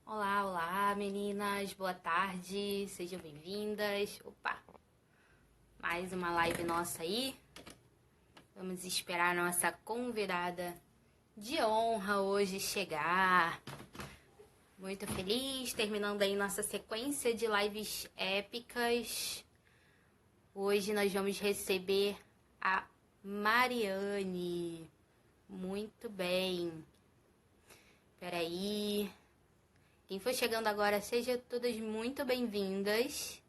Olá, olá, meninas, boa tarde, sejam bem-vindas. Opa, mais uma live nossa aí. Vamos esperar a nossa convidada de honra hoje chegar. Muito feliz, terminando aí nossa sequência de lives épicas. Hoje nós vamos receber a Mariane. Muito bem. Peraí. Quem for chegando agora, sejam todas muito bem-vindas.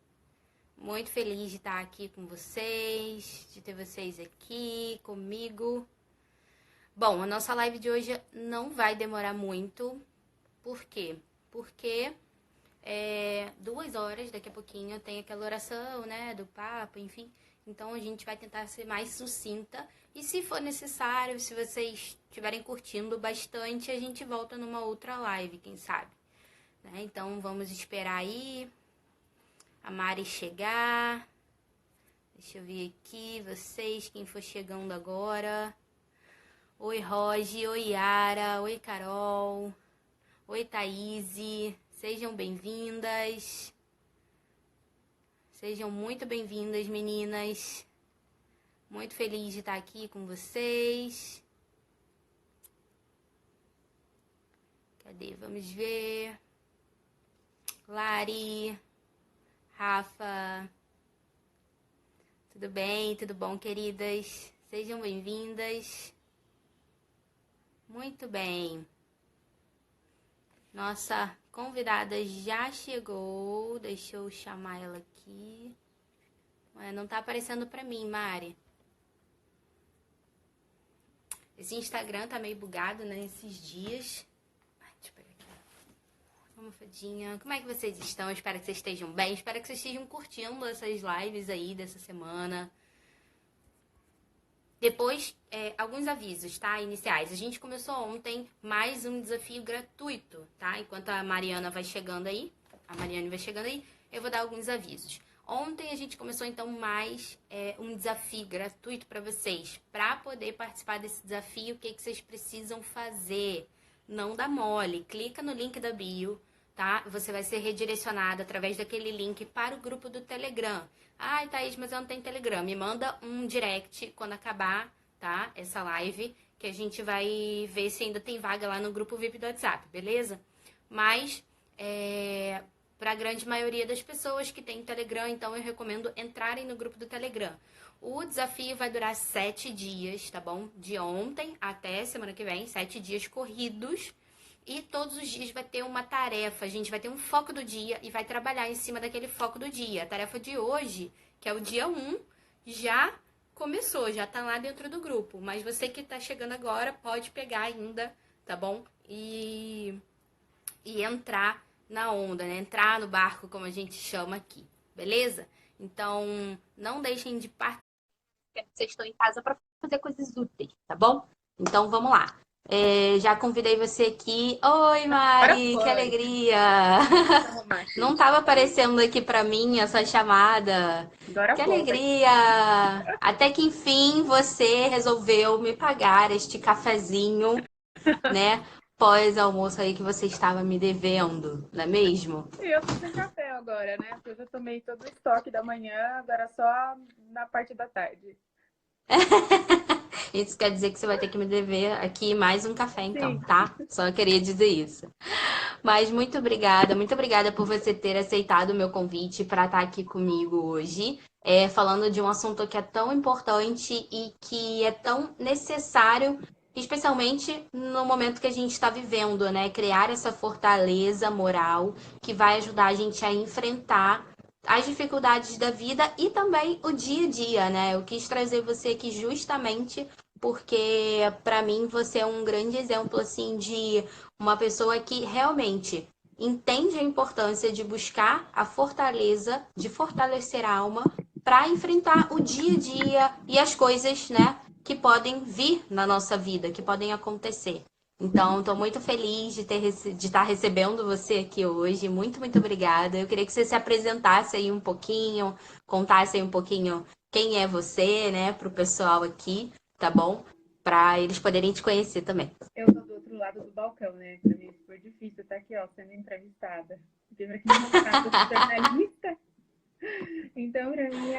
Muito feliz de estar aqui com vocês, de ter vocês aqui comigo. Bom, a nossa live de hoje não vai demorar muito. Por quê? Porque 2 horas, daqui a pouquinho, tem aquela oração, né, do Papa, enfim. Então, a gente vai tentar ser mais sucinta. E se for necessário, se vocês estiverem curtindo bastante, a gente volta numa outra live, quem sabe. Então, vamos esperar aí a Mari chegar. Deixa eu ver aqui, vocês, quem for chegando agora. Oi, Roge, oi, Yara, oi, Carol, oi, Thaís. Sejam bem-vindas. Sejam muito bem-vindas, meninas. Muito feliz de estar aqui com vocês. Cadê? Vamos ver. Lari, Rafa, tudo bem? Tudo bom, queridas? Sejam bem-vindas. Muito bem. Nossa convidada já chegou. Deixa eu chamar ela aqui. Não tá aparecendo pra mim, Mari. Esse Instagram tá meio bugado, né, esses dias. Deixa eu pegar aqui. Almofadinha. Como é que vocês estão? Espero que vocês estejam bem. Espero que vocês estejam curtindo essas lives aí dessa semana. Depois, alguns avisos, tá? Iniciais. A gente começou ontem mais um desafio gratuito, tá? Enquanto a Mariane vai chegando aí, eu vou dar alguns avisos. Ontem a gente começou, então, mais um desafio gratuito para vocês. Para poder participar desse desafio, o que vocês precisam fazer? Não dá mole. Clica no link da bio, tá? Você vai ser redirecionado através daquele link para o grupo do Telegram. Ai, Thaís, mas eu não tenho Telegram. Me manda um direct quando acabar, tá? Essa live, que a gente vai ver se ainda tem vaga lá no grupo VIP do WhatsApp, beleza? Mas, para a grande maioria das pessoas que tem Telegram, então eu recomendo entrarem no grupo do Telegram. O desafio vai durar 7 dias, tá bom? De ontem até semana que vem, 7 dias corridos. E todos os dias vai ter uma tarefa, a gente vai ter um foco do dia e vai trabalhar em cima daquele foco do dia. A tarefa de hoje, que é o dia 1, já começou, já tá lá dentro do grupo. Mas você que tá chegando agora pode pegar ainda, tá bom? E entrar na onda, né? Entrar no barco, como a gente chama aqui, beleza? Então, não deixem de participar. Vocês estão em casa para fazer coisas úteis, tá bom? Então, vamos lá. Já convidei você aqui. Oi, Mari, que alegria! Não estava aparecendo aqui para mim essa chamada. Que alegria! Até que enfim você resolveu me pagar este cafezinho, né? Pós-almoço aí que você estava me devendo, não é mesmo? E eu tô sem café agora, né? Eu já tomei todo o estoque da manhã, agora só na parte da tarde. Isso quer dizer que você vai ter que me dever aqui mais um café, então, Sim. tá? Só queria dizer isso. Mas muito obrigada por você ter aceitado o meu convite para estar aqui comigo hoje, falando de um assunto que é tão importante e que é tão necessário, especialmente no momento que a gente está vivendo, né? Criar essa fortaleza moral que vai ajudar a gente a enfrentar as dificuldades da vida e também o dia a dia, né? Eu quis trazer você aqui justamente porque para mim você é um grande exemplo assim de uma pessoa que realmente entende a importância de buscar a fortaleza, de fortalecer a alma para enfrentar o dia a dia e as coisas, né, que podem vir na nossa vida, que podem acontecer. Então, estou muito feliz de estar recebendo você aqui hoje. Muito, muito obrigada. Eu queria que você se apresentasse aí um pouquinho, contasse aí um pouquinho quem é você, né, para o pessoal aqui, tá bom? Para eles poderem te conhecer também. Eu tô do outro lado do balcão, né? Para mim é super difícil estar aqui, ó, sendo entrevistada. Porque para quem não sabe, eu sou jornalista. Então, para mim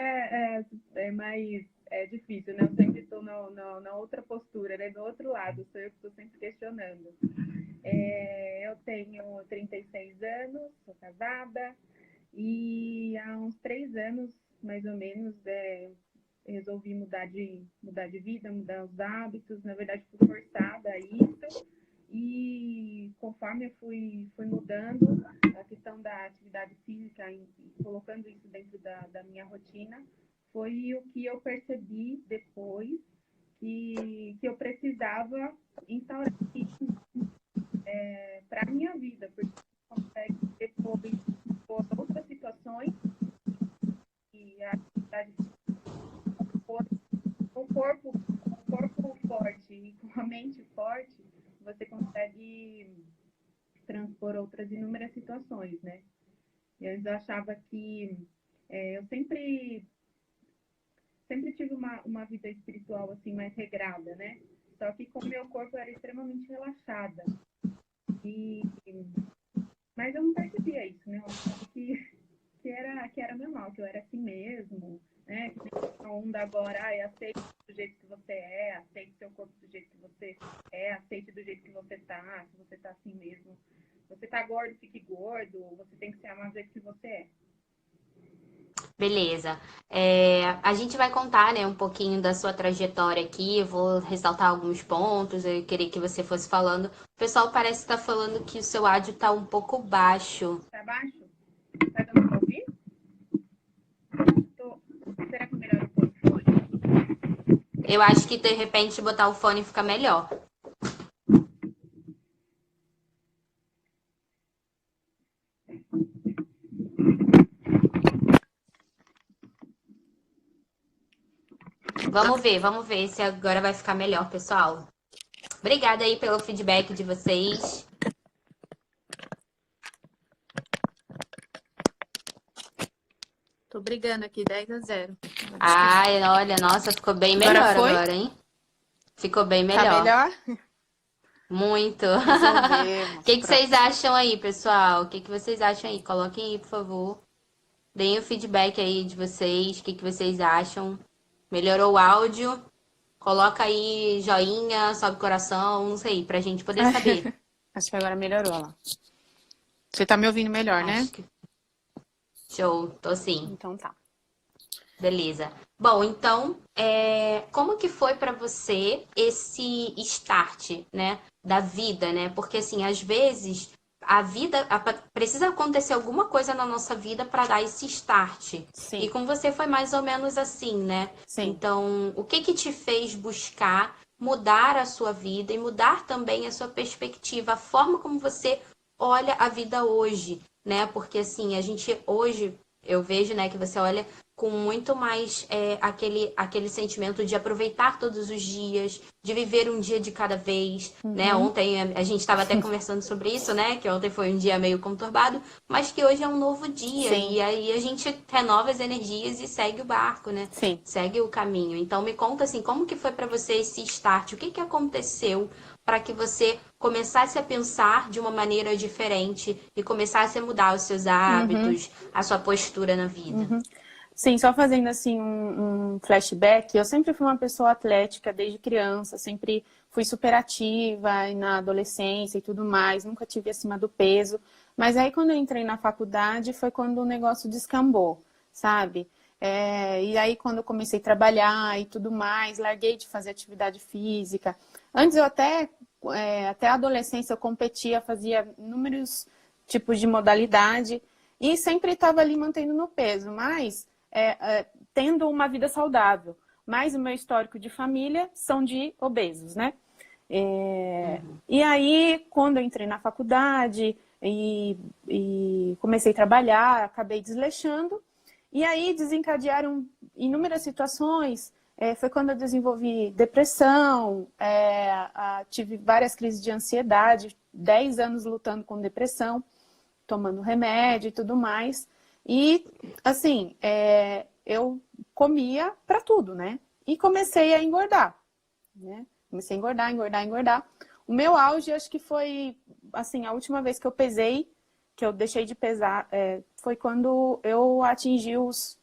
é mais difícil, né? Eu sempre estou na outra postura, né? Do outro lado, sou eu que estou sempre questionando. Eu tenho 36 anos, sou casada, e há uns 3 anos, mais ou menos, resolvi mudar de vida, mudar os hábitos. Na verdade, fui forçada a isso. E conforme eu fui mudando a questão da atividade física e colocando isso dentro da minha rotina, foi o que eu percebi depois que eu precisava instaurar isso para a minha vida, porque consegue depois por outras situações e a atividade com o corpo forte e com a mente forte, você consegue transpor outras inúmeras situações, né? E antes eu achava que eu sempre tive uma vida espiritual assim mais regrada, né? Só que com o meu corpo eu era extremamente relaxada. Mas eu não percebia isso, né? Eu achava que era normal, que eu era assim mesmo, né? Que nem a onda agora, aceite do jeito que você aceite seu corpo do jeito que você aceite do jeito que você tá, se você tá assim mesmo. Você tá gordo, fique gordo, você tem que se amar do jeito que você é. Beleza. A gente vai contar, né, um pouquinho da sua trajetória aqui. Eu vou ressaltar alguns pontos. Eu queria que você fosse falando. O pessoal parece estar falando que o seu áudio está um pouco baixo. Tá baixo? Tá dando pra ouvir? Será que é melhor eu pôr o fone? Eu acho que de repente botar o fone fica melhor. Vamos ver se agora vai ficar melhor, pessoal. Obrigada aí pelo feedback de vocês. Tô brigando aqui, 10-0. Ai, olha, nossa, ficou bem melhor agora, hein? Ficou bem melhor. Tá melhor? Muito. Resolvemos. O que vocês acham aí, pessoal? O que vocês acham aí? Coloquem aí, por favor. Deem o feedback aí de vocês. O que vocês acham? Melhorou o áudio? Coloca aí joinha, sobe coração, não sei, pra gente poder saber. Acho que agora melhorou, lá. Você tá me ouvindo melhor, né? Acho que... Show, tô sim. Então tá. Beleza. Bom, então, como que foi pra você esse start, né, da vida, né? Porque, assim, às vezes, precisa acontecer alguma coisa na nossa vida para dar esse start. Sim. E com você foi mais ou menos assim, né? Sim. Então, o que te fez buscar mudar a sua vida e mudar também a sua perspectiva, a forma como você olha a vida hoje, né? Porque, assim, a gente hoje, eu vejo, né, que você olha com muito mais aquele sentimento de aproveitar todos os dias, de viver um dia de cada vez, né? Ontem a gente estava até conversando sobre isso, né? Que ontem foi um dia meio conturbado, mas que hoje é um novo dia. Sim. E aí a gente renova as energias e segue o barco, né? Sim. Segue o caminho. Então me conta assim, como que foi para você esse start? O que aconteceu para que você começasse a pensar de uma maneira diferente e começasse a mudar os seus hábitos, a sua postura na vida? Sim, só fazendo assim um flashback, eu sempre fui uma pessoa atlética desde criança, sempre fui super ativa na adolescência e tudo mais, nunca tive acima do peso. Mas aí quando eu entrei na faculdade foi quando o negócio descambou, sabe? E aí quando eu comecei a trabalhar e tudo mais, larguei de fazer atividade física. Antes eu até a adolescência eu competia, fazia inúmeros tipos de modalidade e sempre estava ali mantendo no peso, mas tendo uma vida saudável. Mas o meu histórico de família são de obesos, né? E aí, quando eu entrei na faculdade e comecei a trabalhar, acabei desleixando. E aí desencadearam inúmeras situações. Foi quando eu desenvolvi depressão, tive várias crises de ansiedade, 10 anos lutando com depressão, tomando remédio e tudo mais. E, assim, eu comia pra tudo, né? E comecei a engordar, né? Comecei a engordar. O meu auge, acho que foi, assim, a última vez que eu pesei, que eu deixei de pesar, foi quando eu atingi os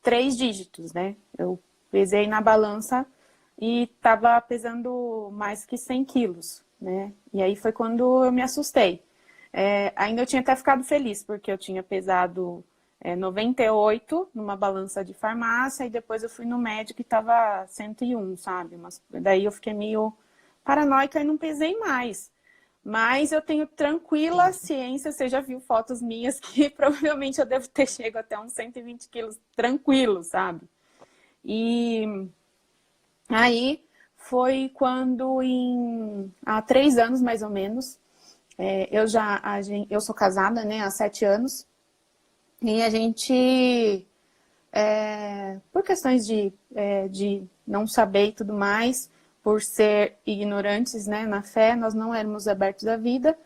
3 dígitos, né? Eu pesei na balança e estava pesando mais que 100 quilos, né? E aí foi quando eu me assustei. Ainda eu tinha até ficado feliz, porque eu tinha pesado 98 numa balança de farmácia, e depois eu fui no médico e estava 101, sabe? Daí eu fiquei meio paranoica e não pesei mais. Mas eu tenho tranquila ciência, você já viu fotos minhas que provavelmente eu devo ter chego até uns 120 quilos tranquilo, sabe? E aí foi quando há 3 anos mais ou menos, eu sou casada, né, há 7 anos, e a gente, por questões de não saber e tudo mais, por ser ignorantes, né, na fé, nós não éramos abertos à vida.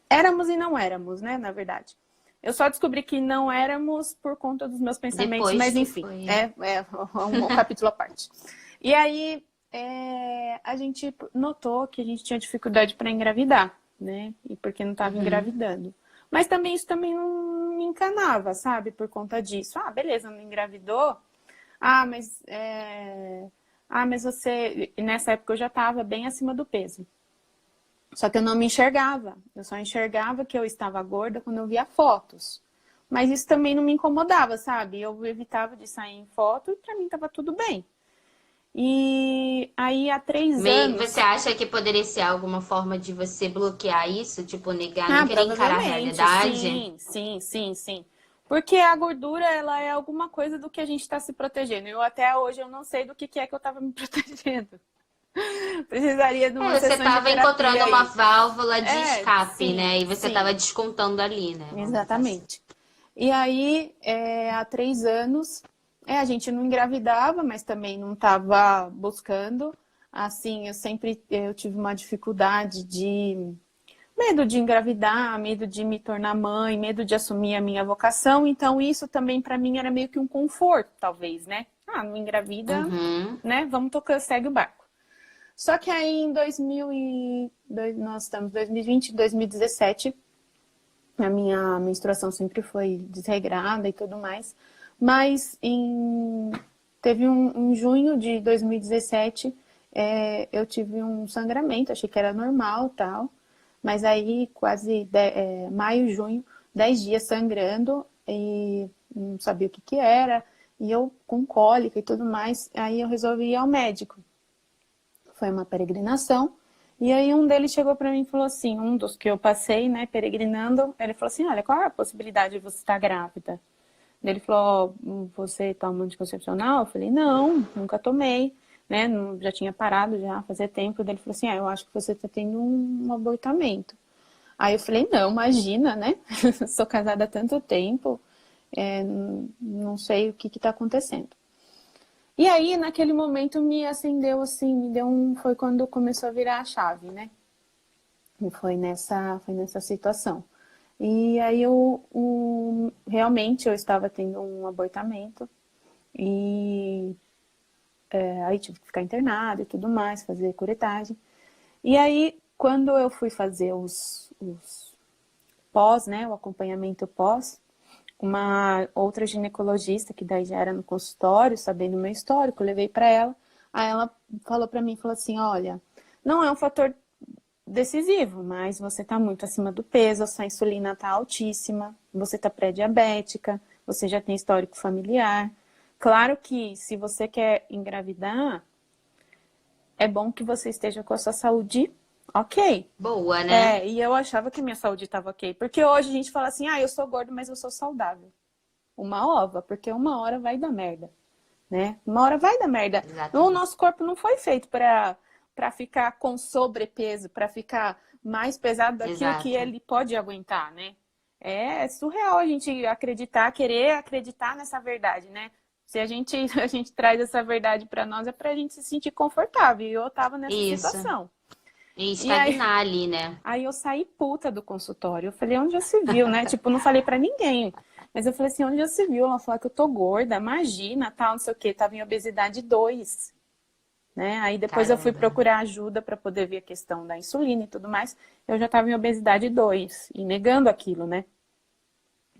Éramos e não éramos, né, na verdade. Eu só descobri que não éramos por conta dos meus pensamentos, Depois mas que enfim, foi. um capítulo à parte. E aí, a gente notou que a gente tinha dificuldade para engravidar, né, e porque não estava engravidando. Mas também isso também não me encanava, sabe, por conta disso. Ah, beleza, não engravidou. Ah, mas você... Nessa época eu já estava bem acima do peso. Só que eu não me enxergava. Eu só enxergava que eu estava gorda quando eu via fotos. Mas isso também não me incomodava, sabe? Eu evitava de sair em foto e pra mim tava tudo bem. E aí há 3 anos... Você acha que poderia ser alguma forma de você bloquear isso? Tipo, negar, não querer encarar a provavelmente, realidade? sim. Porque a gordura, ela é alguma coisa do que a gente está se protegendo. Até hoje eu não sei do que é que eu estava me protegendo. Precisaria de uma Você sessão de estava terapia encontrando uma aí. válvula de escape, Sim, né? E você estava sim, descontando ali, né? Vamos botar assim. exatamente. E aí, há 3 anos, a gente não engravidava, mas também não estava buscando. Assim, eu tive uma dificuldade de medo de engravidar, medo de me tornar mãe, medo de assumir a minha vocação. Então, isso também para mim era meio que um conforto, talvez, né? Ah, não engravida, Uhum. né? Vamos tocar, segue o barco. Só que aí em nós estamos em 2020, 2017, a minha menstruação sempre foi desregrada e tudo mais. Mas teve em junho de 2017, eu tive um sangramento, achei que era normal e tal. Mas aí quase maio, junho, 10 dias sangrando e não sabia o que era. E eu com cólica e tudo mais, aí eu resolvi ir ao médico. Foi uma peregrinação. E aí um deles chegou para mim e falou assim, um dos que eu passei, né, peregrinando, ele falou assim, olha, qual é a possibilidade de você estar grávida? Ele falou, você toma anticoncepcional? Eu falei, não, nunca tomei, né, já tinha parado já fazia tempo. Ele falou assim, eu acho que você está tendo um abortamento. Aí eu falei, não, imagina, né, sou casada há tanto tempo, não sei o que está acontecendo. E aí, naquele momento, me acendeu assim, foi quando começou a virar a chave, né? E foi nessa situação. E aí, realmente, eu estava tendo um abortamento. E aí tive que ficar internada e tudo mais, fazer curetagem. E aí, quando eu fui fazer os pós, né? O acompanhamento pós, uma outra ginecologista, que daí já era no consultório, sabendo o meu histórico, levei para ela. Aí ela falou para mim, falou assim, olha, não é um fator decisivo, mas você está muito acima do peso, a sua insulina está altíssima, você está pré-diabética, você já tem histórico familiar. Claro que se você quer engravidar, é bom que você esteja com a sua saúde ok. Boa, né? E eu achava que a minha saúde estava ok. Porque hoje a gente fala assim, eu sou gordo, mas eu sou saudável. Uma ova, porque uma hora vai dar merda, né? Uma hora vai dar merda. Exatamente. O nosso corpo não foi feito para ficar com sobrepeso, para ficar mais pesado daquilo que ele pode aguentar, né? É surreal a gente querer acreditar nessa verdade, né? Se a gente traz essa verdade para nós, é pra gente se sentir confortável. E eu tava nessa situação. E estagnar ali, né? Aí eu saí puta do consultório. Eu falei, onde já se viu, né? Tipo, não falei pra ninguém. Mas eu falei assim, onde já se viu? Ela falou que eu tô gorda, imagina, tal, não sei o quê. Tava em obesidade 2. né? Aí depois eu fui Caramba. procurar ajuda para poder ver a questão da insulina e tudo mais. Eu já estava em obesidade 2 e negando aquilo, né?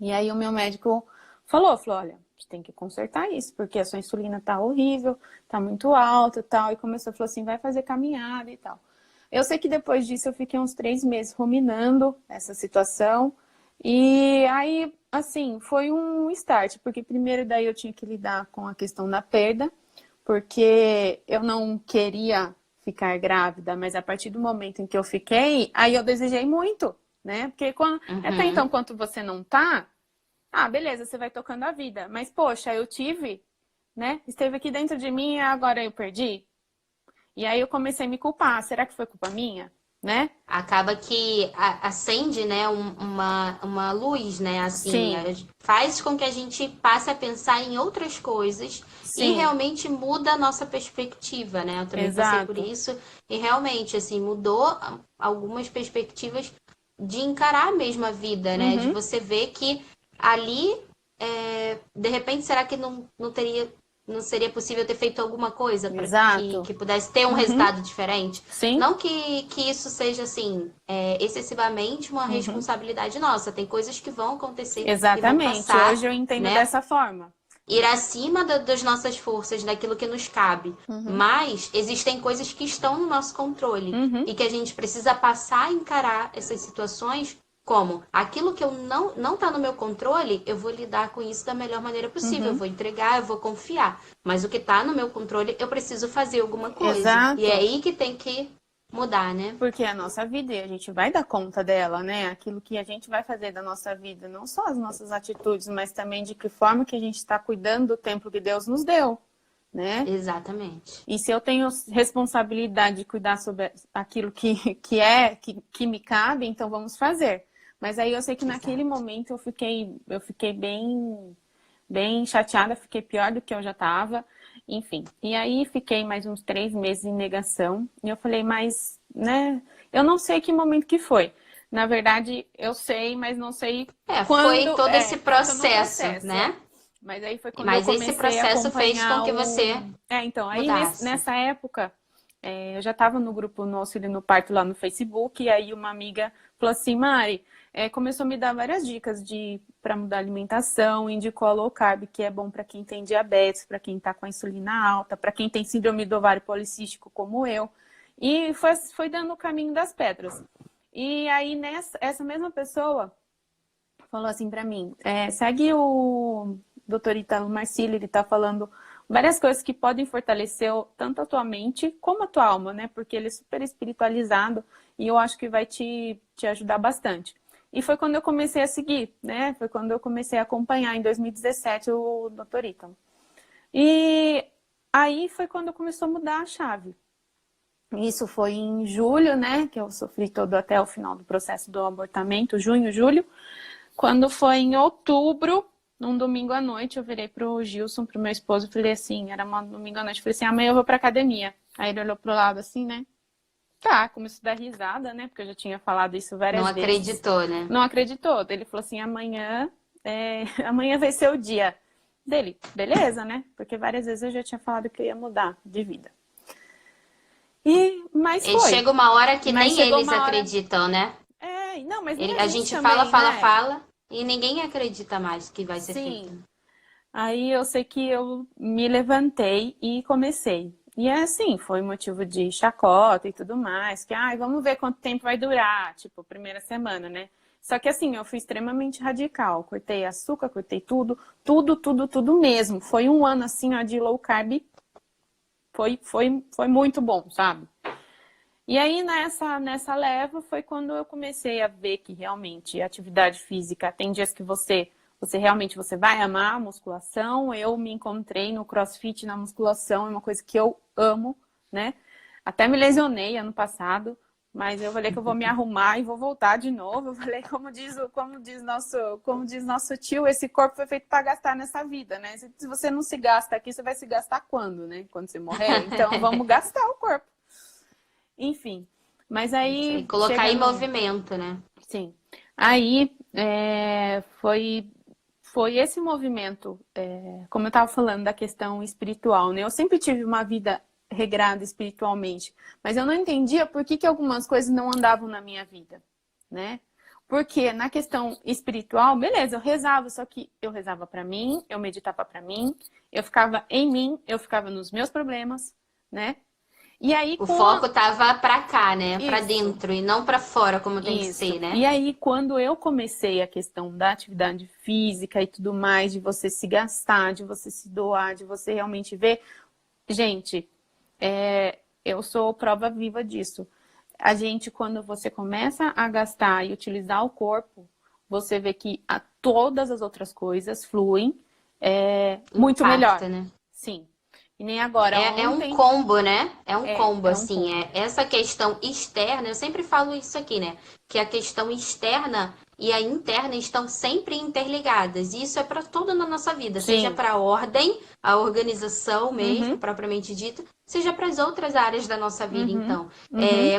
E aí o meu médico falou, olha, você tem que consertar isso, porque a sua insulina tá horrível, tá muito alta e tal. E começou, falou assim, vai fazer caminhada e tal. Eu sei que depois disso eu fiquei uns 3 meses ruminando essa situação. E aí, assim, foi um start, porque primeiro daí eu tinha que lidar com a questão da perda, porque eu não queria ficar grávida, mas a partir do momento em que eu fiquei, aí eu desejei muito, né? Porque até então, Uhum. quando você não tá, beleza, você vai tocando a vida. Mas, poxa, eu tive, né? Esteve aqui dentro de mim e agora eu perdi. E aí eu comecei a me culpar. Será que foi culpa minha? Né? Acaba que acende, né, uma luz, né, assim, Sim, faz com que a gente passe a pensar em outras coisas e sim, realmente muda a nossa perspectiva, né? Eu também passei por exato. isso e realmente, assim, mudou algumas perspectivas de encarar mesmo a vida, né? De Uhum, você ver que ali, de repente, será que não seria possível ter feito alguma coisa para exato. que pudesse ter um Uhum, resultado diferente? sim, Não que isso seja, assim, excessivamente uma uhum, responsabilidade nossa. Tem coisas que vão acontecer e vão exatamente. passar, Hoje eu entendo né? dessa forma. Ir acima das nossas forças, daquilo que nos cabe. Uhum, Mas existem coisas que estão no nosso controle uhum, e que a gente precisa passar a encarar essas situações como aquilo que eu não tá no meu controle, eu vou lidar com isso da melhor maneira possível. Eu uhum, vou entregar, eu vou confiar. Mas o que tá no meu controle, eu preciso fazer alguma coisa. E é exato. aí que tem que mudar, né? Porque é a nossa vida e a gente vai dar conta dela, né? Aquilo que a gente vai fazer da nossa vida, não só as nossas atitudes, mas também de que forma que a gente está cuidando do tempo que Deus nos deu, né? Exatamente. E se eu tenho responsabilidade de cuidar sobre aquilo que me cabe, então vamos fazer. Mas aí eu sei que naquele Exato. momento eu fiquei bem chateada, fiquei pior do que eu já estava, enfim. E aí fiquei mais uns 3 meses em negação. E eu falei, mas, né, eu não sei que momento que foi. Na verdade, eu sei, mas não sei Foi todo esse porque eu tô no processo, processo, né? Mas aí foi quando eu Mas esse comecei a processo fez com acompanhar que você o. Então, aí mudasse. nessa época, eu já estava no grupo no Auxílio no Parto lá no Facebook, e aí uma amiga falou assim, Mari, começou a me dar várias dicas para mudar a alimentação, indicou a low carb, que é bom para quem tem diabetes, para quem está com a insulina alta, para quem tem síndrome do ovário policístico como eu. E foi dando o caminho das pedras. E aí essa mesma pessoa falou assim para mim, segue o Dr. Italo Marcílio, ele está falando várias coisas que podem fortalecer tanto a tua mente como a tua alma, né? Porque ele é super espiritualizado e eu acho que vai te ajudar bastante. E foi quando eu comecei a seguir, né? Foi quando eu comecei a acompanhar em 2017 o Dr. Italo. E aí foi quando começou a mudar a chave. Isso foi em julho, né? Que eu sofri todo até o final do processo do abortamento, junho, julho. Quando foi em outubro, num domingo à noite, eu virei pro Gilson, pro meu esposo, e falei assim, era um domingo à noite, falei assim, amanhã eu vou pra academia. Aí ele olhou pro lado assim, né? Tá, começou a dar risada, né? Porque eu já tinha falado isso Não várias vezes. acreditou, né? Não acreditou. Ele falou assim, amanhã, amanhã vai ser o dia dele. Beleza, né? Porque várias vezes eu já tinha falado que eu ia mudar de vida. Mas E foi. chega uma hora que Mas nem chegou eles uma hora. acreditam, né? Não, mas nem a A gente gente fala, também, fala, né? fala e ninguém acredita mais que vai ser feito. Sim. Aí eu sei que eu me levantei e comecei. E é assim, foi motivo de chacota e tudo mais, que, vamos ver quanto tempo vai durar, tipo, primeira semana, né? Só que assim, eu fui extremamente radical, cortei açúcar, cortei tudo mesmo. Foi um ano assim, ó, de low carb, foi muito bom, sabe? E aí nessa leva foi quando eu comecei a ver que realmente a atividade física tem dias que você realmente você vai amar a musculação. Eu me encontrei no CrossFit, na musculação, é uma coisa que eu amo, né? Até me lesionei ano passado, mas eu falei que eu vou me arrumar e vou voltar de novo. Eu falei, como diz nosso tio, esse corpo foi feito para gastar nessa vida, né? Se você não se gasta aqui, você vai se gastar quando, né? Quando você morrer? Então vamos gastar o corpo. Enfim, mas Isso aí, aí colocar chega em no. movimento, né? Sim. Aí foi esse movimento, como eu estava falando da questão espiritual, né? Eu sempre tive uma vida regrada espiritualmente. Mas eu não entendia por que algumas coisas não andavam na minha vida, né? Porque na questão espiritual, beleza, eu rezava, só que eu rezava pra mim, eu meditava pra mim, eu ficava em mim, eu ficava nos meus problemas, né? E aí, O foco tava pra cá, né? Pra Isso. dentro e não pra fora, como tem que Isso. ser, né? E aí, quando eu comecei a questão da atividade física e tudo mais, de você se gastar, de você se doar, de você realmente ver... Gente, eu sou prova viva disso. A gente, quando você começa a gastar e utilizar o corpo, você vê que todas as outras coisas fluem muito melhor. Né? Sim. E nem agora. É Ontem... um combo, né? É um combo, um assim. combo. Essa questão externa, eu sempre falo isso aqui, né? Que a questão externa e a interna estão sempre interligadas. E isso é para tudo na nossa vida. Sim. Seja para a ordem, a organização mesmo, propriamente dita, seja para as outras áreas da nossa vida, então.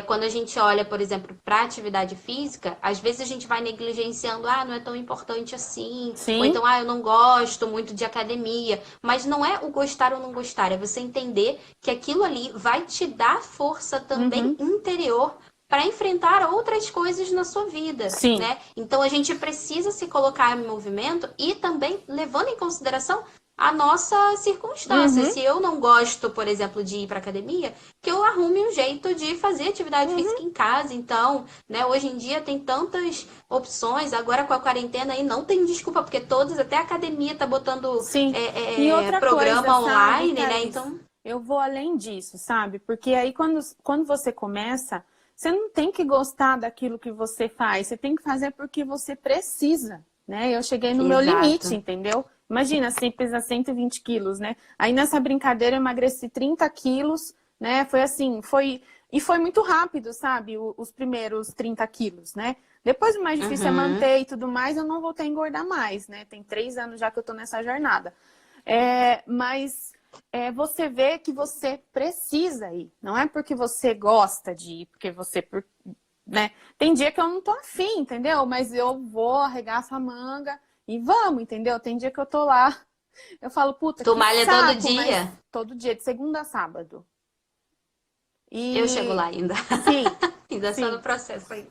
Quando a gente olha, por exemplo, para atividade física, às vezes a gente vai negligenciando, não é tão importante assim. Sim. Ou então, eu não gosto muito de academia. Mas não é o gostar ou não gostar, é você entender que aquilo ali vai te dar força também interior para enfrentar outras coisas na sua vida, Sim. né? Então a gente precisa se colocar em movimento e também levando em consideração a nossa circunstância. Se eu não gosto, por exemplo, de ir para academia, que eu arrume um jeito de fazer atividade física em casa. Então, né, hoje em dia tem tantas opções, agora com a quarentena aí não tem desculpa, porque todas, até a academia tá botando e outra programa coisa, online, sabe, né? Thaís? Então, eu vou além disso, sabe? Porque aí quando você começa, você não tem que gostar daquilo que você faz, você tem que fazer porque você precisa, né? Eu cheguei no meu limite, entendeu? Imagina, você pesa 120 quilos, né? Aí nessa brincadeira eu emagreci 30 quilos, né? Foi assim, foi muito rápido, sabe? Os primeiros 30 quilos, né? Depois o mais difícil é manter e tudo mais, eu não voltei a engordar mais, né? Tem 3 anos já que eu tô nessa jornada. Mas você vê que você precisa ir. Não é porque você gosta de ir, porque você... né? Tem dia que eu não tô afim, entendeu? Mas eu vou, arregaço a manga e vamos, entendeu? Tem dia que eu tô lá, eu falo, puta, tu que malha saco, todo dia? mas todo dia, de segunda a sábado. Eu chego lá ainda. Sim. Ainda só no processo aí.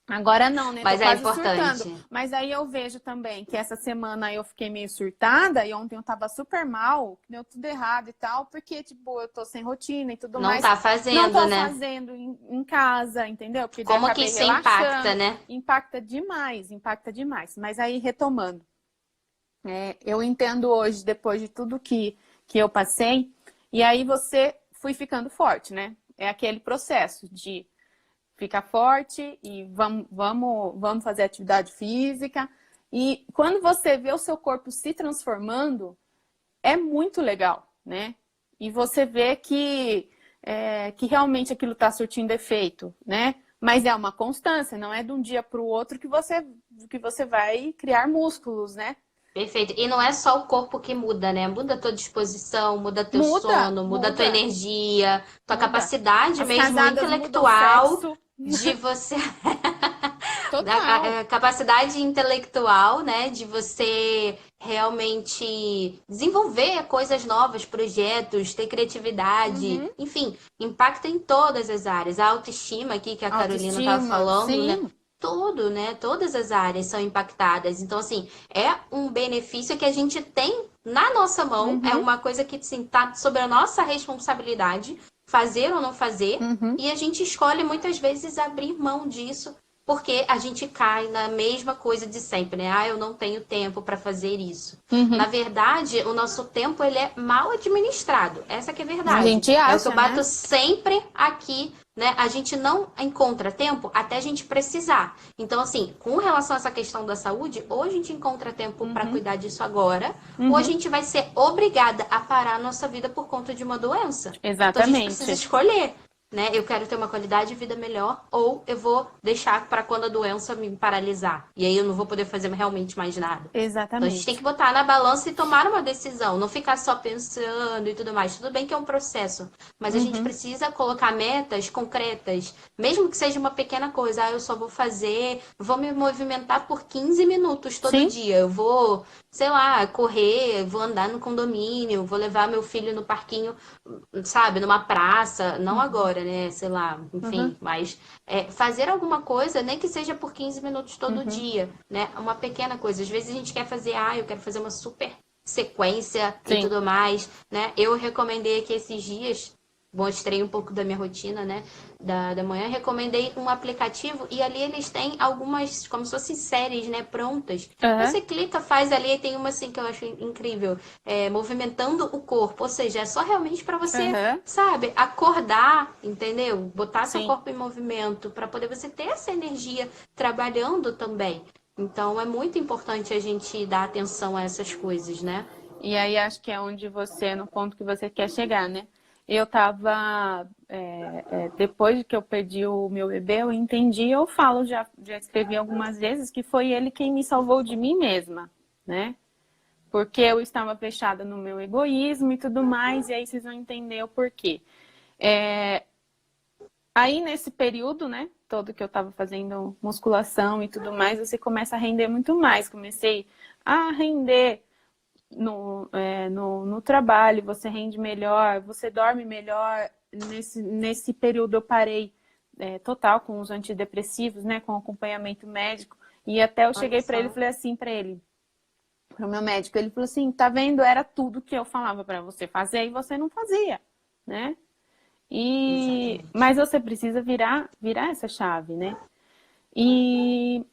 Agora não, né? Mas tô é quase importante. surtando. Mas aí eu vejo também que essa semana eu fiquei meio surtada e ontem eu tava super mal, deu tudo errado e tal, porque, tipo, eu tô sem rotina e tudo mais. Não tá fazendo, não tô né? fazendo em casa, entendeu? Porque daí Como que isso impacta, né? Impacta demais. Mas aí, retomando. Eu entendo hoje, depois de tudo que eu passei, e aí fui ficando forte, né? É aquele processo de ficar forte e vamos fazer atividade física. E quando você vê o seu corpo se transformando, é muito legal, né? E você vê que realmente aquilo está surtindo efeito, né? Mas é uma constância, não é de um dia para o outro que você vai criar músculos, né? Perfeito. E não é só o corpo que muda, né? Muda a tua disposição, muda teu sono, muda a tua energia, tua capacidade mesmo intelectual de você... A capacidade intelectual, né? De você realmente desenvolver coisas novas, projetos, ter criatividade. Enfim, impacta em todas as áreas. A autoestima aqui que a Carolina estava falando, sim. né? Tudo, né? Todas as áreas são impactadas. Então, assim, é um benefício que a gente tem na nossa mão. É uma coisa que, assim, tá sobre a nossa responsabilidade, fazer ou não fazer. E a gente escolhe, muitas vezes, abrir mão disso, porque a gente cai na mesma coisa de sempre, né? Eu não tenho tempo para fazer isso. Na verdade, o nosso tempo, ele é mal administrado. Essa que é a verdade. A gente acha, é o que eu bato sempre aqui, né? A gente não encontra tempo até a gente precisar. Então, assim, com relação a essa questão da saúde, ou a gente encontra tempo para cuidar disso agora, ou a gente vai ser obrigada a parar a nossa vida por conta de uma doença. Exatamente. Então, a gente precisa escolher. né? Eu quero ter uma qualidade de vida melhor, ou eu vou deixar para quando a doença me paralisar. E aí eu não vou poder fazer realmente mais nada. Então a gente tem Exatamente. que botar na balança e tomar uma decisão, não ficar só pensando e tudo mais. Tudo bem que é um processo, mas a gente Uhum. precisa colocar metas concretas, mesmo que seja uma pequena coisa. Ah, eu só vou me movimentar por 15 minutos todo Sim. dia. Eu vou, sei lá, correr, vou andar no condomínio, vou levar meu filho no parquinho, sabe, numa praça, não Uhum. agora, né, sei lá, Uhum. enfim, mas fazer alguma coisa, nem que seja por 15 minutos todo Uhum. dia, né, uma pequena coisa. Às vezes a gente quer fazer, eu quero fazer uma super sequência e Sim. tudo mais, né, eu recomendei aqui esses dias, mostrei um pouco da minha rotina, né, da manhã, recomendei um aplicativo e ali eles têm algumas, como se fossem séries, né, prontas. Aham. Você clica, faz ali, e tem uma assim que eu acho incrível, movimentando o corpo, ou seja, é só realmente para você, Aham. sabe, acordar, entendeu? Botar seu Sim. corpo em movimento, para poder você ter essa energia trabalhando também. Então é muito importante a gente dar atenção a essas coisas, né? E aí acho que é onde você, no ponto que você quer chegar, né? Eu tava, depois que eu perdi o meu bebê, eu entendi, eu falo, já escrevi algumas vezes, que foi ele quem me salvou de mim mesma, né? Porque eu estava fechada no meu egoísmo e tudo mais, e aí vocês vão entender o porquê. É, aí nesse período, né, todo que eu estava fazendo musculação e tudo mais, você começa a render muito mais. Comecei a render no trabalho, você rende melhor, você dorme melhor. Nesse período eu parei total com os antidepressivos, né, com acompanhamento médico. E até eu Olha cheguei para ele e só. falei assim para ele, para o meu médico, ele falou assim, tá vendo? Era tudo que eu falava para você fazer e você não fazia, né? Exatamente. Mas você precisa virar essa chave, né? E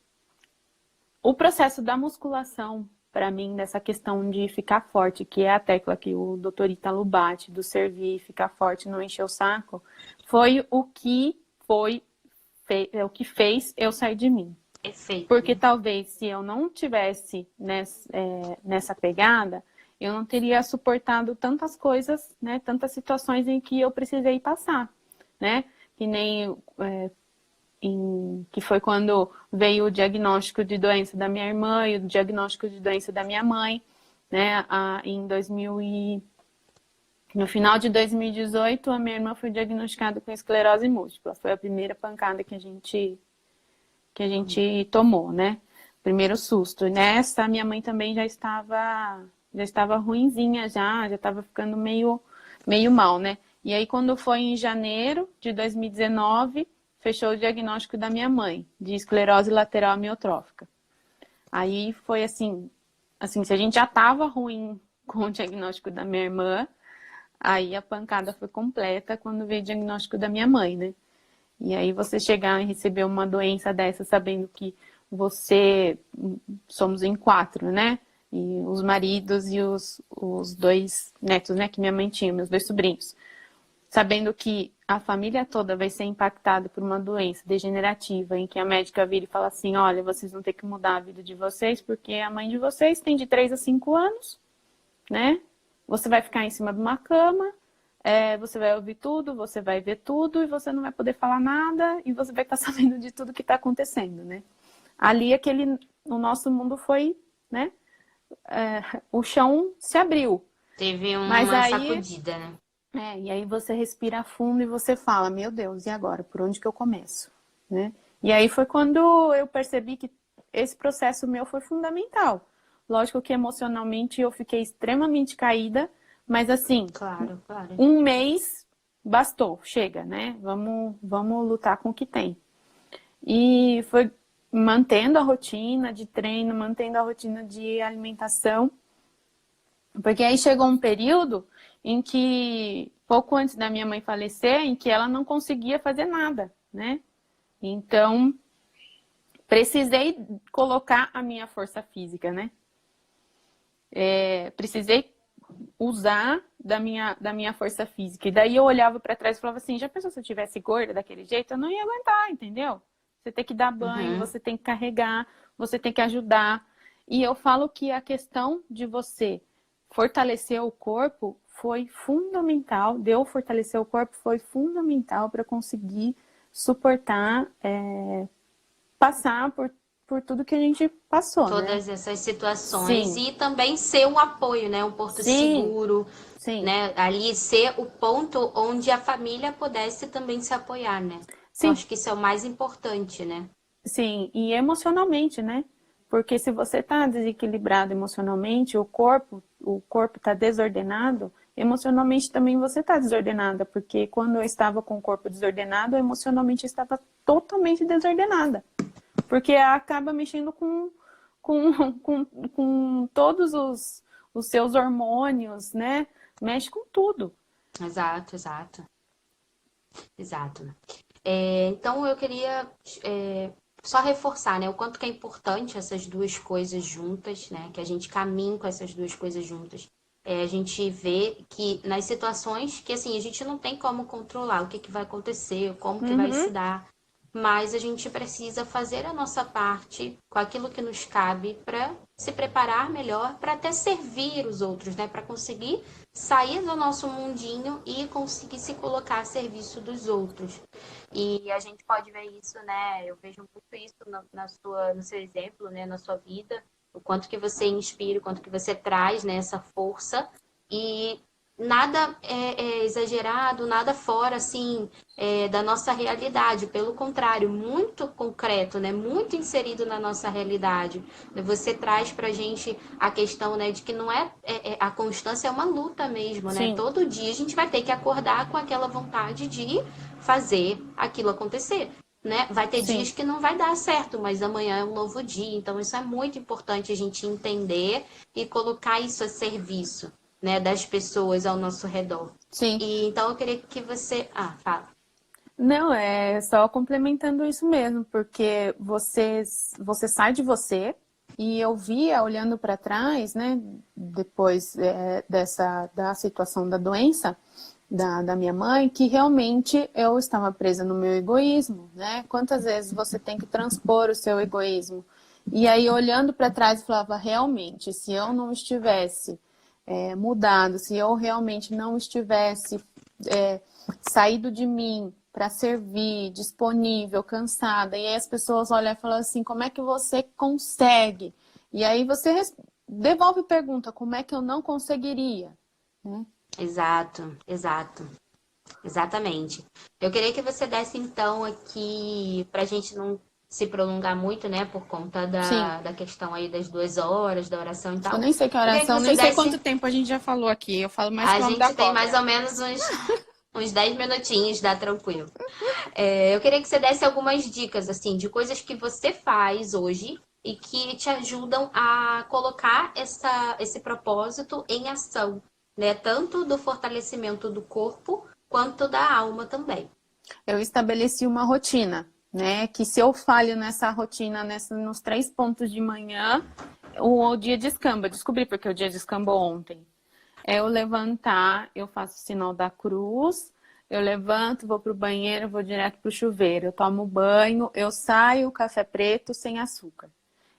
o processo da musculação, para mim, dessa questão de ficar forte, que é a tecla que o doutor Ítalo bate, do servir, ficar forte, não encher o saco, foi o que fez eu sair de mim. Perfeito, Porque né? talvez se eu não tivesse nessa pegada, eu não teria suportado tantas coisas, né? Tantas situações em que eu precisei passar, né? Que nem que foi quando veio o diagnóstico de doença da minha irmã e o diagnóstico de doença da minha mãe, né? No final de 2018, a minha irmã foi diagnosticada com esclerose múltipla. Foi a primeira pancada que a gente tomou, né? Primeiro susto. E nessa, minha mãe também já estava ruinzinha já estava ficando meio mal, né? E aí, quando foi em janeiro de 2019, fechou o diagnóstico da minha mãe, de esclerose lateral amiotrófica. Aí foi assim, se a gente já estava ruim com o diagnóstico da minha irmã, aí a pancada foi completa quando veio o diagnóstico da minha mãe, né? E aí você chegar e receber uma doença dessa sabendo que você, somos em 4, né? E os maridos e os 2 netos, né? Que minha mãe tinha, meus 2 sobrinhos. Sabendo que a família toda vai ser impactada por uma doença degenerativa, em que a médica vira e fala assim, olha, vocês vão ter que mudar a vida de vocês, porque a mãe de vocês tem de 3 a 5 anos, né? Você vai ficar em cima de uma cama, você vai ouvir tudo, você vai ver tudo, e você não vai poder falar nada, e você vai estar sabendo de tudo que está acontecendo, né? Ali, o nosso mundo foi, né? O chão se abriu. Teve Mas uma aí, sacudida, né? e aí você respira fundo e você fala, meu Deus, e agora? Por onde que eu começo? Né? E aí foi quando eu percebi que esse processo meu foi fundamental. Lógico que emocionalmente eu fiquei extremamente caída, mas assim, Claro, claro. um mês bastou, chega, né? Vamos lutar com o que tem. E foi mantendo a rotina de treino, mantendo a rotina de alimentação, porque aí chegou um período em que, pouco antes da minha mãe falecer, em que ela não conseguia fazer nada, né? Então, precisei colocar a minha força física, né? Precisei usar da minha força física. E daí eu olhava para trás e falava assim, já pensou se eu tivesse gorda daquele jeito? Eu não ia aguentar, entendeu? Você tem que dar banho, Uhum. você tem que carregar, você tem que ajudar. E eu falo que a questão de você fortalecer o corpo foi fundamental, de eu fortalecer o corpo foi fundamental para conseguir suportar, passar por tudo que a gente passou, né? Todas essas situações. Sim, E também ser um apoio, né? Um porto sim, seguro, sim, né? Ali ser o ponto onde a família pudesse também se apoiar, né? Eu sim, acho que isso é o mais importante, né? sim, e emocionalmente, né? Porque se você está desequilibrado emocionalmente, o corpo está desordenado, emocionalmente também você está desordenada, porque quando eu estava com o corpo desordenado, emocionalmente eu estava totalmente desordenada. Porque acaba mexendo com todos os seus hormônios, né? Mexe com tudo. Exato, exato, exato. Então eu queria só reforçar, né, o quanto que é importante essas duas coisas juntas, né, que a gente caminhe com essas duas coisas juntas. A gente vê que nas situações que assim a gente não tem como controlar o que, que vai acontecer, como que vai se Uhum, dar, mas a gente precisa fazer a nossa parte com aquilo que nos cabe para se preparar melhor, para até servir os outros, né, para conseguir sair do nosso mundinho e conseguir se colocar a serviço dos outros. E a gente pode ver isso, né? Eu vejo muito isso no seu exemplo, né? Na sua vida, o quanto que você inspira, o quanto que você traz, né? Essa força. E nada é exagerado, nada fora, assim, da nossa realidade. Pelo contrário, muito concreto, né? Muito inserido na nossa realidade. Você traz pra gente a questão, né? De que não a constância é uma luta mesmo, né? sim, Todo dia a gente vai ter que acordar com aquela vontade de fazer aquilo acontecer, né? Vai ter sim, dias que não vai dar certo, mas amanhã é um novo dia. Então, isso é muito importante a gente entender e colocar isso a serviço, né, das pessoas ao nosso redor. sim. E então eu queria que você. Ah, fala. Não, é só complementando isso mesmo, porque você sai de você e eu via olhando para trás, né, depois da situação da doença da minha mãe, que realmente eu estava presa no meu egoísmo, né? Quantas vezes você tem que transpor o seu egoísmo? E aí olhando para trás, eu falava, realmente, se eu não estivesse mudado, se eu realmente não estivesse saído de mim para servir, disponível, cansada. E aí as pessoas olham e falam assim, como é que você consegue? E aí você devolve e pergunta, como é que eu não conseguiria? Né? Exato, exato. Exatamente. Eu queria que você desse então aqui, para a gente não se prolongar muito, né, por conta Sim, da questão aí das 2 horas, da oração e eu tal. nem sei que Eu queria que oração, você nem sei desse. quanto tempo a gente já falou aqui. Eu falo mais que A o homem da gente tem mais cobra. ou menos uns 10 minutinhos, dá tranquilo. Eu queria que você desse algumas dicas, assim, de coisas que você faz hoje e que te ajudam a colocar esse propósito em ação, né? Tanto do fortalecimento do corpo quanto da alma também. Eu estabeleci uma rotina, né? Que se eu falho nessa rotina, nos 3 pontos de manhã, o dia descamba. Descobri porque o dia descambou ontem. É eu levantar, eu faço o sinal da cruz, eu levanto, vou pro banheiro, vou direto pro chuveiro, eu tomo banho, eu saio café preto sem açúcar.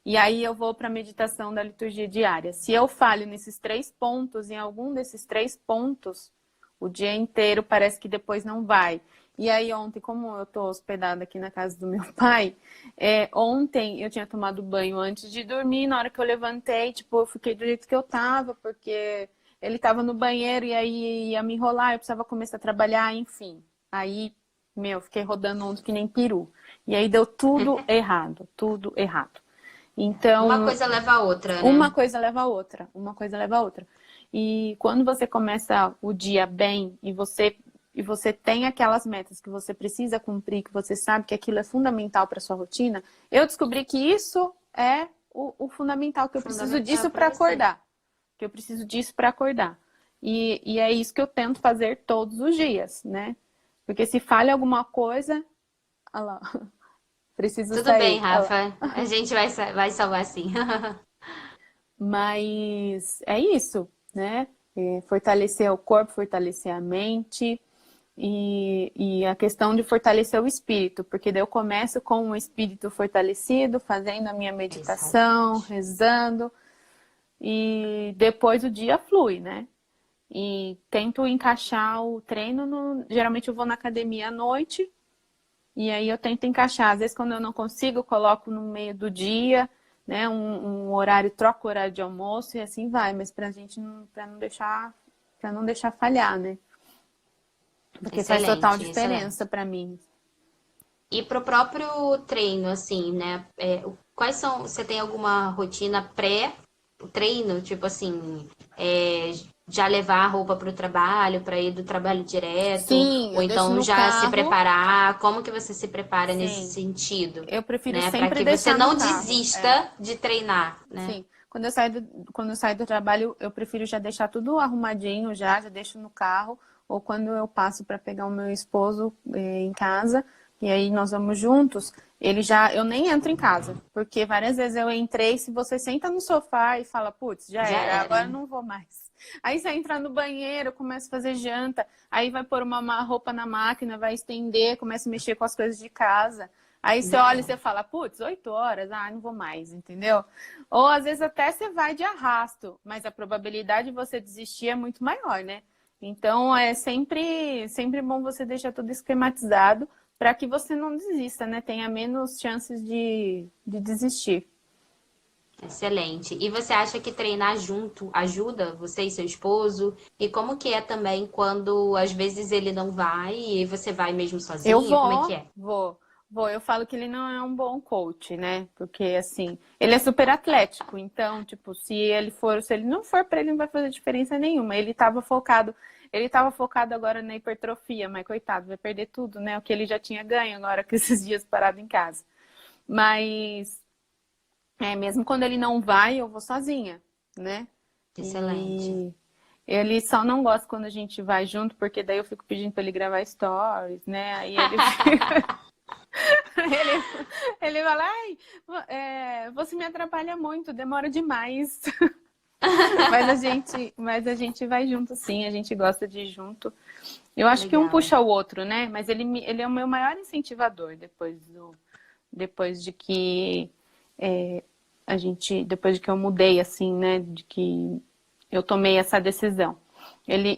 E aí eu vou para a meditação da liturgia diária. Se eu falho nesses 3 pontos, em algum desses 3 pontos, o dia inteiro parece que depois não vai. E aí ontem, como eu tô hospedada aqui na casa do meu pai, ontem eu tinha tomado banho antes de dormir, na hora que eu levantei, tipo, eu fiquei do jeito que eu tava, porque ele tava no banheiro e aí ia me enrolar, eu precisava começar a trabalhar, enfim. Aí, fiquei rodando ontem que nem peru. E aí deu tudo errado, tudo errado. Uma Então, coisa leva a outra, uma né? coisa leva a outra, uma coisa leva a outra. E quando você começa o dia bem e você tem aquelas metas que você precisa cumprir, que você sabe que aquilo é fundamental para sua rotina, eu descobri que isso é o fundamental, que eu preciso Fundamental disso para para você. acordar. Que eu preciso disso para acordar. E é isso que eu tento fazer todos os dias, né? Porque se falha alguma coisa, olha lá, preciso Tudo bem, sair. Olha lá. Rafa. A gente vai salvar sim. Mas é isso, né? Fortalecer o corpo, fortalecer a mente e a questão de fortalecer o espírito, porque daí eu começo com o espírito fortalecido, fazendo a minha meditação, Exatamente. rezando, e depois o dia flui, né? e tento encaixar o treino geralmente eu vou na academia à noite, e aí eu tento encaixar. Às vezes, quando eu não consigo, eu coloco no meio do dia, né? Um horário, troco o horário de almoço e assim vai. Mas pra gente para não deixar falhar, né? Porque faz total Excelente, diferença excelente. pra mim. E pro próprio treino, assim, né? Quais são. Você tem alguma rotina pré-treino? Tipo assim, já levar a roupa pro trabalho, para ir do trabalho direto, Sim, ou eu deixo então no já se carro. preparar? Como que você se prepara nesse Sim, sentido? eu prefiro Né? Para sempre que você deixar no não carro. É. desista de treinar, né? Sim, quando eu saio do trabalho, eu prefiro já deixar tudo arrumadinho, já deixo no carro, ou quando eu passo para pegar o meu esposo em casa, e aí nós vamos juntos, eu nem entro em casa, porque várias vezes eu entrei, se você senta no sofá e fala, putz, já Já era, agora eu era. não vou mais. Aí você entra no banheiro, começa a fazer janta, aí vai pôr uma roupa na máquina, vai estender, começa a mexer com as coisas de casa. Aí você Já olha e era. você fala, putz, 8 horas, não vou mais, entendeu? Ou às vezes até você vai de arrasto, mas a probabilidade de você desistir é muito maior, né? Então é sempre bom você deixar tudo esquematizado para que você não desista, né? Tenha menos chances de desistir. Excelente. E você acha que treinar junto ajuda você e seu esposo? E como que é também quando às vezes ele não vai e você vai mesmo Eu sozinho? Como é que é? vou. Eu falo que ele não é um bom coach, né? Porque, assim, ele é super atlético. Então, tipo, se ele não for para ele, não vai fazer diferença nenhuma. Ele tava focado agora na hipertrofia, mas coitado, vai perder tudo, né? O que ele já tinha ganho agora com esses dias parado em casa. Mas, mesmo quando ele não vai, eu vou sozinha, né? Excelente. E ele só não gosta quando a gente vai junto, porque daí eu fico pedindo pra ele gravar stories, né? Aí ele fica. ele, ele fala, você me atrapalha muito, demora demais. Mas a gente vai junto, sim, a gente gosta de ir junto. Eu acho que um Legal. puxa o outro, né? Mas ele é o meu maior incentivador depois de que depois de que eu mudei, assim, né? De que eu tomei essa decisão.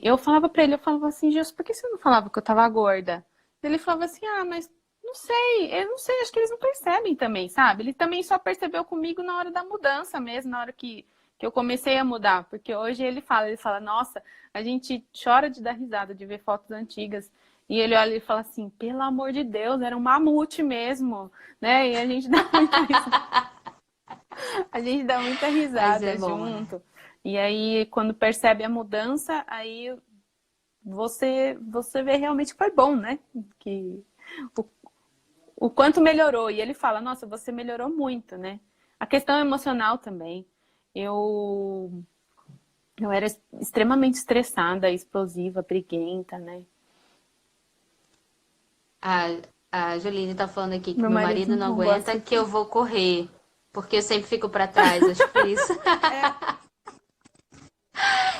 Eu falava pra ele, eu falava assim, Jesus, por que você não falava que eu tava gorda? Ele falava assim, mas não sei, eu não sei, acho que eles não percebem também, sabe? Ele também só percebeu comigo na hora da mudança mesmo, na hora que eu comecei a mudar. Porque hoje ele fala, nossa, a gente chora de dar risada, de ver fotos antigas. E ele olha e fala assim, pelo amor de Deus, era um mamute mesmo, né? E a gente dá muita risada. A gente dá muita Mas é risada bom, né? junto. E aí, quando percebe a mudança, aí você vê realmente que foi bom, né? Que o, o quanto melhorou. E ele fala, nossa, você melhorou muito, né? A questão emocional também. Eu, eu era extremamente estressada, explosiva, briguenta, né? A, a Joline tá falando aqui que Meu meu marido marido não não gosta aguenta que eu que... vou correr. Porque eu sempre fico pra trás, acho que por isso.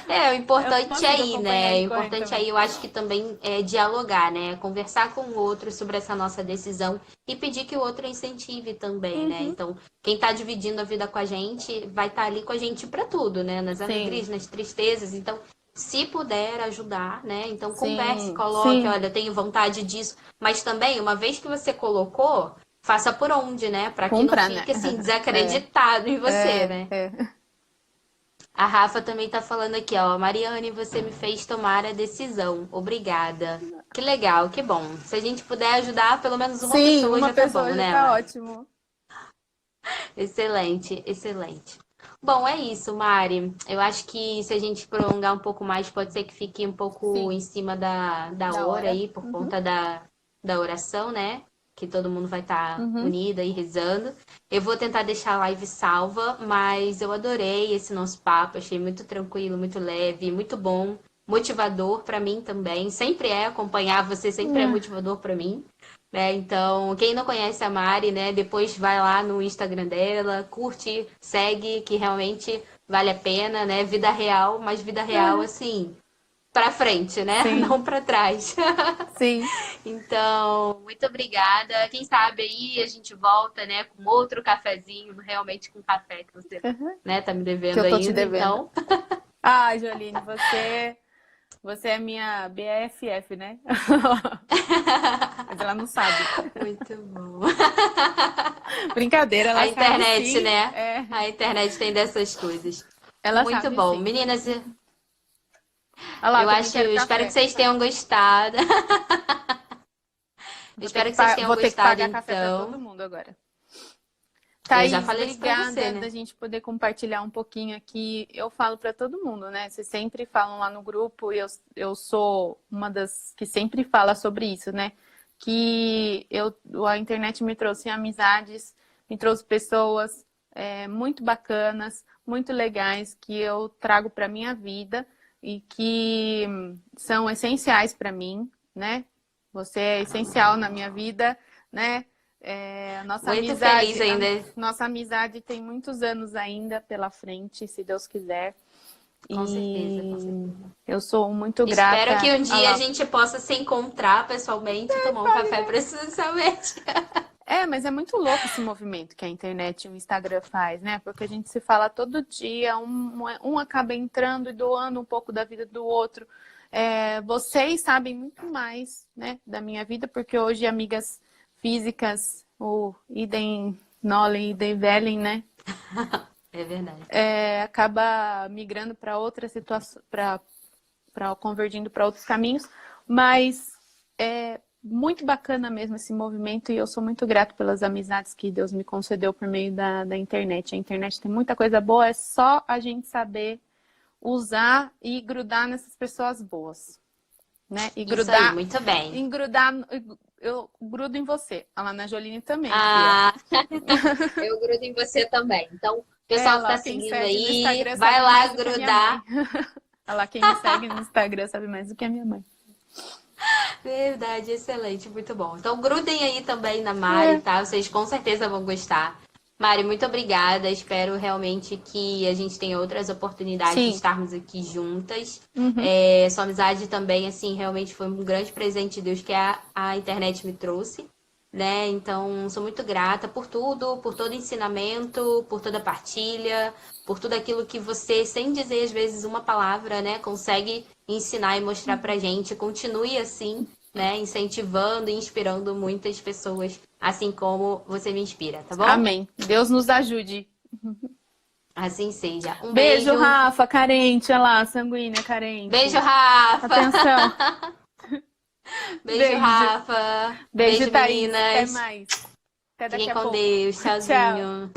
É, O eu não importante é consigo ir, acompanhar né? ele O correndo importante aí, também. eu acho que também é dialogar, né? Conversar com o outro sobre essa nossa decisão e pedir que o outro incentive também, né? Uhum, Então, quem tá dividindo a vida com a gente vai estar ali com a gente pra tudo, né? Nas sim, alegrias, nas tristezas. Então, se puder ajudar, né? Então, converse, sim, coloque, sim. olha, eu tenho vontade disso. Mas também, uma vez que você colocou, faça por onde, né? Pra que não Comprar, né? fique assim É, desacreditado em você, é, né? é. A Rafa também tá falando aqui, ó. Mariane, você me fez tomar a decisão. Obrigada. Que legal, que bom. Se a gente puder ajudar pelo menos uma Sim, pessoa uma já tá bom, pessoa já né, tá Mari? ótimo. Excelente, excelente. Bom, é isso, Mari. Eu acho que se a gente prolongar um pouco mais, pode ser que fique um pouco em Sim, cima da da hora hora. aí, por Uhum, conta da oração, né? Que todo mundo vai estar uhum. unido aí rezando. Eu vou tentar deixar a live salva, mas eu adorei esse nosso papo. Achei muito tranquilo, muito leve, muito bom. Motivador para mim também. Sempre é acompanhar você, sempre é É. motivador para mim. Né? Então, quem não conhece a Mari, né, depois vai lá no Instagram dela, curte, segue, que realmente vale a pena, né? Vida real, mas vida real assim, pra frente, né? Sim, Não pra trás. sim. Então, muito obrigada. Quem sabe aí a gente volta, né, com outro cafezinho, realmente com café que você, Uhum. né, tá me Que devendo eu tô te ainda. devendo. Então, Ah, Joline, você. Você é minha BFF, né? Mas ela não sabe. Muito bom. Brincadeira, ela A sabe internet, sim. né? É, A internet tem dessas coisas. ela Muito sabe bom. sim. Meninas, Olha lá, eu também quero espero que café. vocês tenham gostado. Eu espero que vocês tenham Vou ter que gostado, pagar café para todo então. mundo agora. Eu já Thaís, falei isso pra você, obrigada da né? gente poder compartilhar um pouquinho aqui. Eu falo para todo mundo, né? Vocês sempre falam lá no grupo e eu sou uma das que sempre fala sobre isso, né? Que a internet me trouxe amizades, me trouxe pessoas muito bacanas, muito legais, que eu trago para minha vida e que são essenciais para mim, né? Você é essencial na minha vida, né? Muito feliz ainda. Nossa amizade tem muitos anos ainda pela frente, se Deus quiser. Com certeza, com E certeza. eu sou muito Espero grata. que um Ah dia a lá. gente possa se encontrar pessoalmente e tomar um café presencialmente. Mas é muito louco esse movimento que a internet e o Instagram faz, né? Porque a gente se fala todo dia, um acaba entrando e doando um pouco da vida do outro. Vocês sabem muito mais, né, da minha vida, porque hoje amigas físicas, o idem Nollen, idem Velen, né? É verdade. Acaba migrando para outras situações, convergindo para outros caminhos, mas é muito bacana mesmo esse movimento e eu sou muito grato pelas amizades que Deus me concedeu por meio da internet. A internet tem muita coisa boa, é só a gente saber usar e grudar nessas pessoas boas, né? E Isso aí, muito bem. eu grudo em você. A Lana Joline também, Ah, eu grudo em você também. Então, pessoal que tá quem seguindo segue no aí, Instagram vai sabe lá mais do que a minha grudar. mãe. Olha lá, quem me segue no Instagram sabe mais do que a minha mãe. Verdade, excelente, muito bom. Então, grudem aí também na Mari, tá? Vocês com certeza vão gostar. Mari, muito obrigada. Espero realmente que a gente tenha outras oportunidades de Sim. estarmos aqui juntas. Uhum. Sua amizade também, assim, realmente foi um grande presente de Deus que a internet me trouxe, né? Então, sou muito grata por tudo, por todo ensinamento, por toda partilha, por tudo aquilo que você, sem dizer às vezes uma palavra, né, consegue ensinar e mostrar pra gente. Continue assim, né, incentivando e inspirando muitas pessoas, assim como você me inspira, tá bom? Amém. Deus nos ajude. Assim seja. Um Beijo, beijo. Rafa, carente. Olha lá, sanguínea, carente. Beijo, Rafa. Atenção. Beijo, Rafa. Beijo, Thaís. meninas. Até mais. Até daqui Fiquem a com pouco. Deus. Tchau. Tchauzinho.